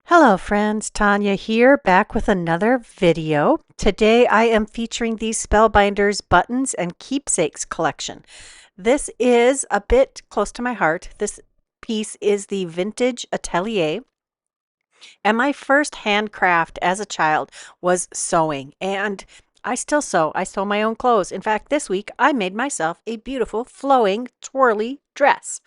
Hello friends, Tanya here, back with another video. Today I am featuring the Spellbinders Buttons and Keepsakes collection. This is a bit close to my heart. This piece is the Vintage Atelier, and my first handcraft as a child was sewing, and I still sew. I sew my own clothes. In fact, this week I made myself a beautiful flowing twirly dress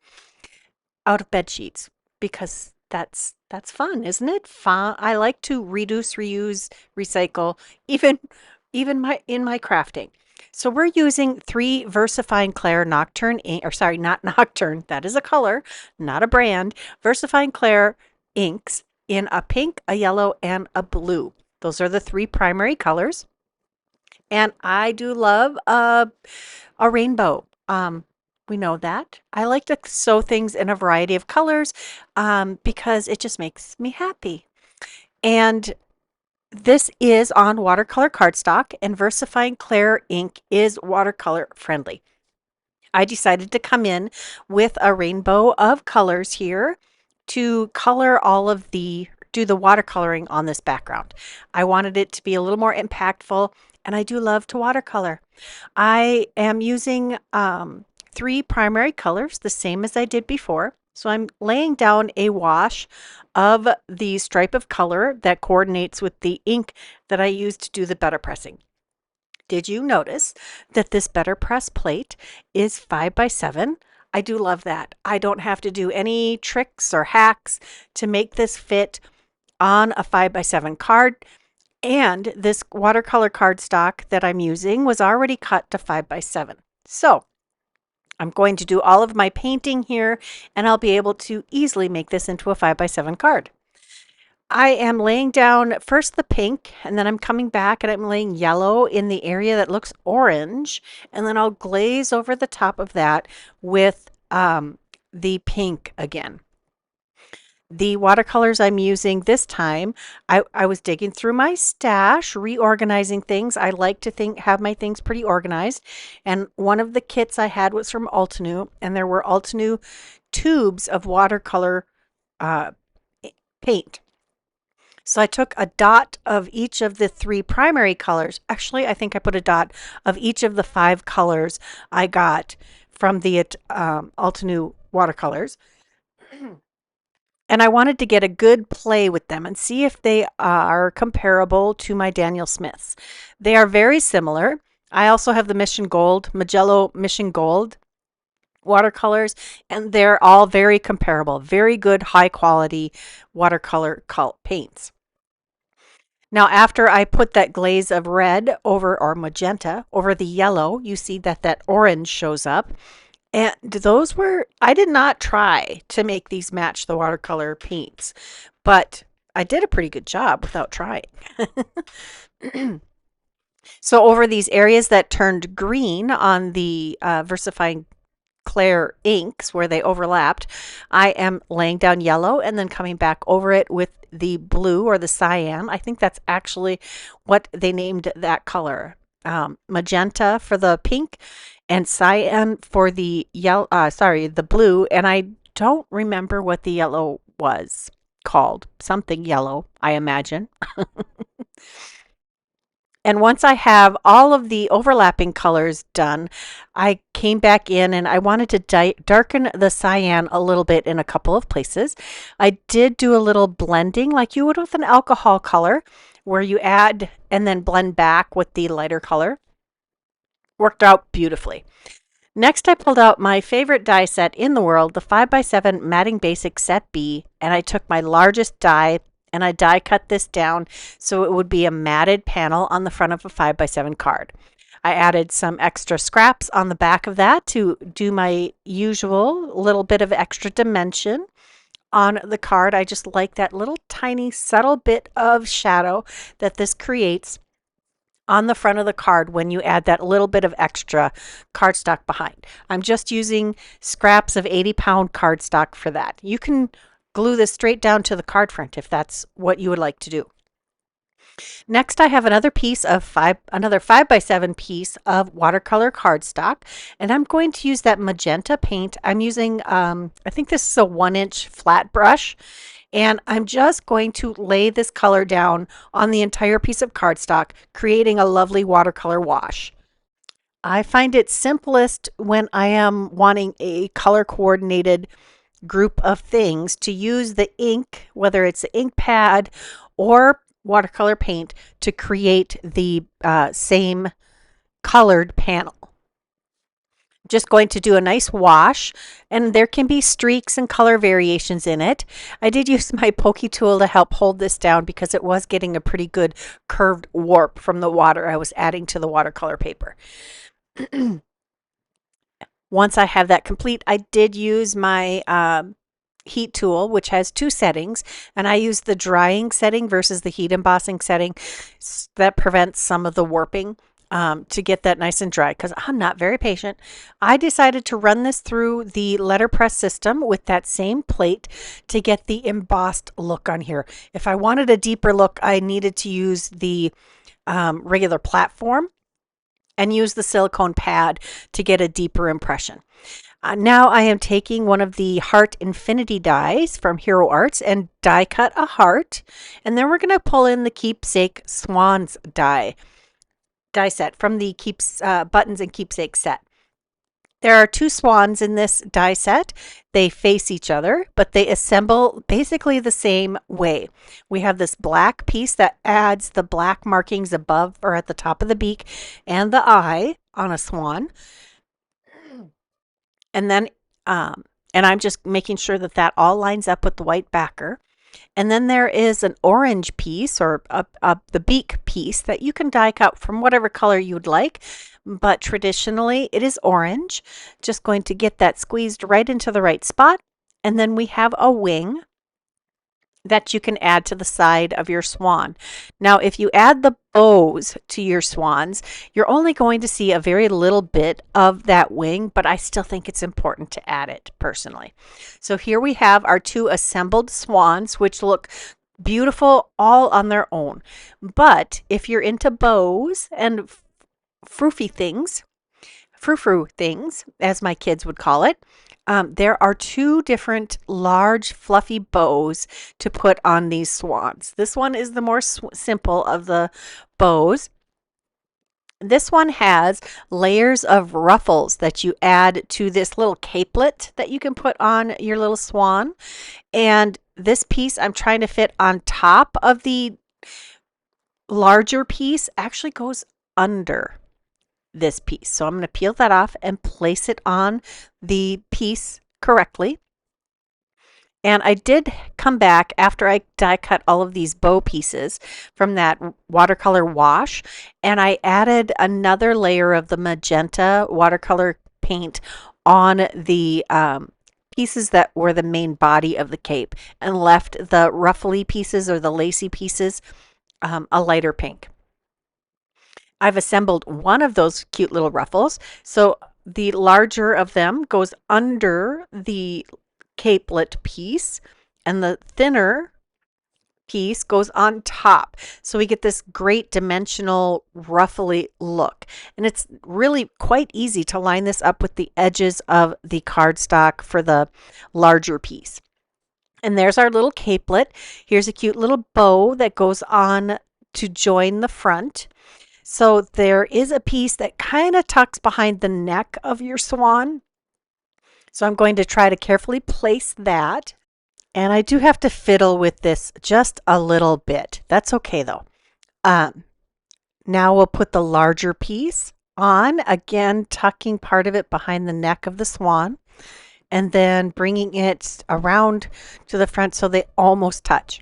out of bed sheets because that's fun, isn't it? Fun. I like to reduce, reuse, recycle, even my in my crafting. So we're using 3 VersaFine Claire Nocturne ink, or sorry, not Nocturne, that is a color, not a brand. VersaFine Claire inks in a pink, a yellow, and a blue. Those are the 3 primary colors. And I do love a rainbow. We know that. I like to sew things in a variety of colors because it just makes me happy. And this is on watercolor cardstock, and VersaFine Claire ink is watercolor friendly. I decided to come in with a rainbow of colors here to color do the watercoloring on this background. I wanted it to be a little more impactful, and I do love to watercolor. I am using 3 primary colors, the same as I did before. So I'm laying down a wash of the stripe of color that coordinates with the ink that I used to do the better pressing. Did you notice that this better press plate is 5x7? I do love that. I don't have to do any tricks or hacks to make this fit on a 5x7 card. And this watercolor cardstock that I'm using was already cut to 5x7. So I'm going to do all of my painting here, and I'll be able to easily make this into a 5x7 card. I am laying down first the pink, and then I'm coming back and I'm laying yellow in the area that looks orange, and then I'll glaze over the top of that with the pink again. The watercolors I'm using this time, I was digging through my stash, reorganizing things. I like to have my things pretty organized. And one of the kits I had was from Altenew, and there were Altenew tubes of watercolor paint. So I took a dot of each of the 3 primary colors. Actually, I think I put a dot of each of the 5 colors I got from the Altenew watercolors. And I wanted to get a good play with them and see if they are comparable to my Daniel Smiths. They are very similar. I also have the Magello Mission Gold watercolors, and they're all very comparable. Very good, high quality watercolor paints. Now, after I put that glaze of red over, or magenta, over the yellow, you see that that orange shows up. And I did not try to make these match the watercolor paints, but I did a pretty good job without trying. So over these areas that turned green on the VersaFine Claire inks where they overlapped, I am laying down yellow and then coming back over it with the blue or the cyan. I think that's actually what they named that color. Magenta for the pink and cyan for the yellow, the blue. And I don't remember what the yellow was called. Something yellow, I imagine. And once I have all of the overlapping colors done, I came back in and I wanted to darken the cyan a little bit in a couple of places. I did do a little blending like you would with an alcohol color, where you add and then blend back with the lighter color. Worked out beautifully. Next, I pulled out my favorite die set in the world, the 5x7 Matting Basic Set B, and I took my largest die and I die cut this down so it would be a matted panel on the front of a 5x7 card. I added some extra scraps on the back of that to do my usual little bit of extra dimension on the card. I just like that little tiny subtle bit of shadow that this creates on the front of the card when you add that little bit of extra cardstock behind. I'm just using scraps of 80-pound cardstock for that. You can glue this straight down to the card front if that's what you would like to do. Next, I have another 5x7 piece of watercolor cardstock, and I'm going to use that magenta paint. I'm using, I think this is a 1-inch flat brush, And I'm just going to lay this color down on the entire piece of cardstock, creating a lovely watercolor wash. I find it simplest when I am wanting a color coordinated group of things to use the ink, whether it's the ink pad or watercolor paint, to create the same colored panel. Just going to do a nice wash, and there can be streaks and color variations in it. I did use my pokey tool to help hold this down because it was getting a pretty good curved warp from the water I was adding to the watercolor paper. Once I have that complete, I did use my heat tool, which has two settings, and I use the drying setting versus the heat embossing setting. That prevents some of the warping to get that nice and dry, because I'm not very patient. I decided to run this through the letterpress system with that same plate to get the embossed look on here. If I wanted a deeper look, I needed to use the regular platform and use the silicone pad to get a deeper impression. Now I am taking one of the Heart Infinity dies from Hero Arts and die cut a heart, and then we're going to pull in the Keepsake Swans die set from the Buttons and Keepsakes set. There are two swans in this die set. They face each other, but they assemble basically the same way. We have this black piece that adds the black markings above or at the top of the beak and the eye on a swan. And then, and I'm just making sure that that all lines up with the white backer. And then there is an orange piece, or the beak piece, that you can die cut from whatever color you'd like, but traditionally it is orange. Just going to get that squeezed right into the right spot. And then we have a wing that you can add to the side of your swan. Now, if you add the bows to your swans, you're only going to see a very little bit of that wing, but I still think it's important to add it personally. So here we have our two assembled swans, which look beautiful all on their own. But if you're into bows and frou-frou things, as my kids would call it, there are two different large fluffy bows to put on these swans. This one is the more simple of the bows. This one has layers of ruffles that you add to this little capelet that you can put on your little swan. And this piece I'm trying to fit on top of the larger piece actually goes under this piece. So I'm going to peel that off and place it on the piece correctly. And I did come back after I die cut all of these bow pieces from that watercolor wash, and I added another layer of the magenta watercolor paint on the pieces that were the main body of the cape, and left the ruffly pieces or the lacy pieces a lighter pink. I've assembled one of those cute little ruffles. So the larger of them goes under the capelet piece, and the thinner piece goes on top. So we get this great dimensional ruffly look. And it's really quite easy to line this up with the edges of the cardstock for the larger piece. And there's our little capelet. Here's a cute little bow that goes on to join the front. So there is a piece that kind of tucks behind the neck of your swan. So I'm going to try to carefully place that. And I do have to fiddle with this just a little bit. That's okay though. Now we'll put the larger piece on, again tucking part of it behind the neck of the swan, and then bringing it around to the front so they almost touch.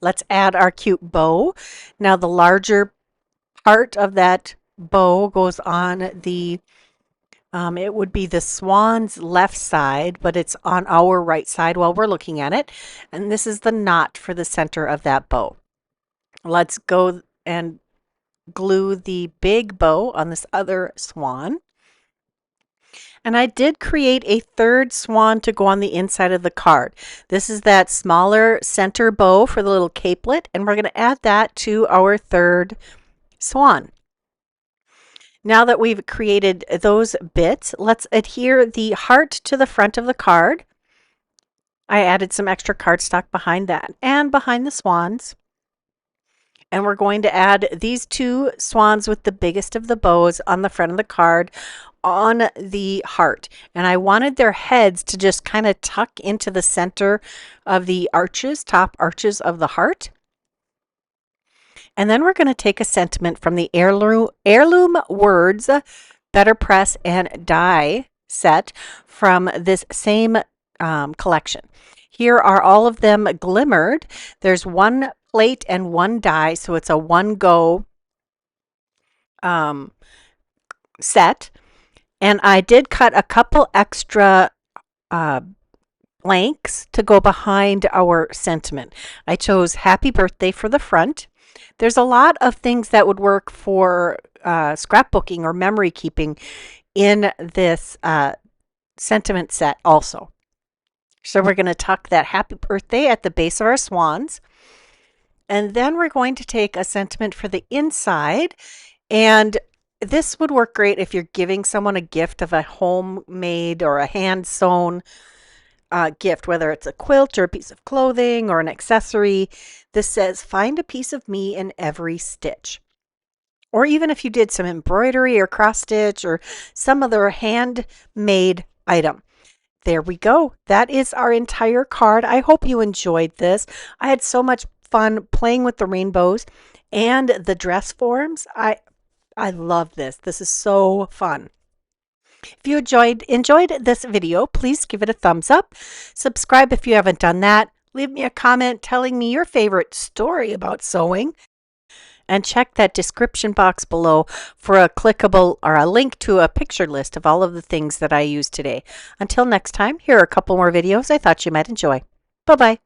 Let's add our cute bow. Now the larger part of that bow goes on the it would be the swan's left side, but it's on our right side while we're looking at it. And this is the knot for the center of that bow. Let's go and glue the big bow on this other swan. And I did create a third swan to go on the inside of the card. This is that smaller center bow for the little capelet, and we're going to add that to our third swan. Now that we've created those bits, let's adhere the heart to the front of the card. I added some extra cardstock behind that and behind the swans. And we're going to add these two swans with the biggest of the bows on the front of the card on the heart. And I wanted their heads to just kind of tuck into the center of the arches, top arches of the heart. And then we're going to take a sentiment from the Heirloom Words Better Press and Die set from this same collection. Here are all of them glimmered. There's one plate and one die, so it's a one-go set. And I did cut a couple extra blanks to go behind our sentiment. I chose Happy Birthday for the front. There's a lot of things that would work for scrapbooking or memory keeping in this sentiment set also. So we're going to tuck that happy birthday at the base of our swans. And then we're going to take a sentiment for the inside. And this would work great if you're giving someone a gift of a homemade or a hand-sewn gift, whether it's a quilt or a piece of clothing or an accessory. This says, find a piece of me in every stitch. Or even if you did some embroidery or cross stitch or some other handmade item. There we go. That is our entire card. I hope you enjoyed this. I had so much fun playing with the rainbows and the dress forms. I love this. This is so fun. If you enjoyed this video, please give it a thumbs up. Subscribe if you haven't done that. Leave me a comment telling me your favorite story about sewing. And check that description box below for a clickable or a link to a picture list of all of the things that I used today. Until next time, here are a couple more videos I thought you might enjoy. Bye-bye.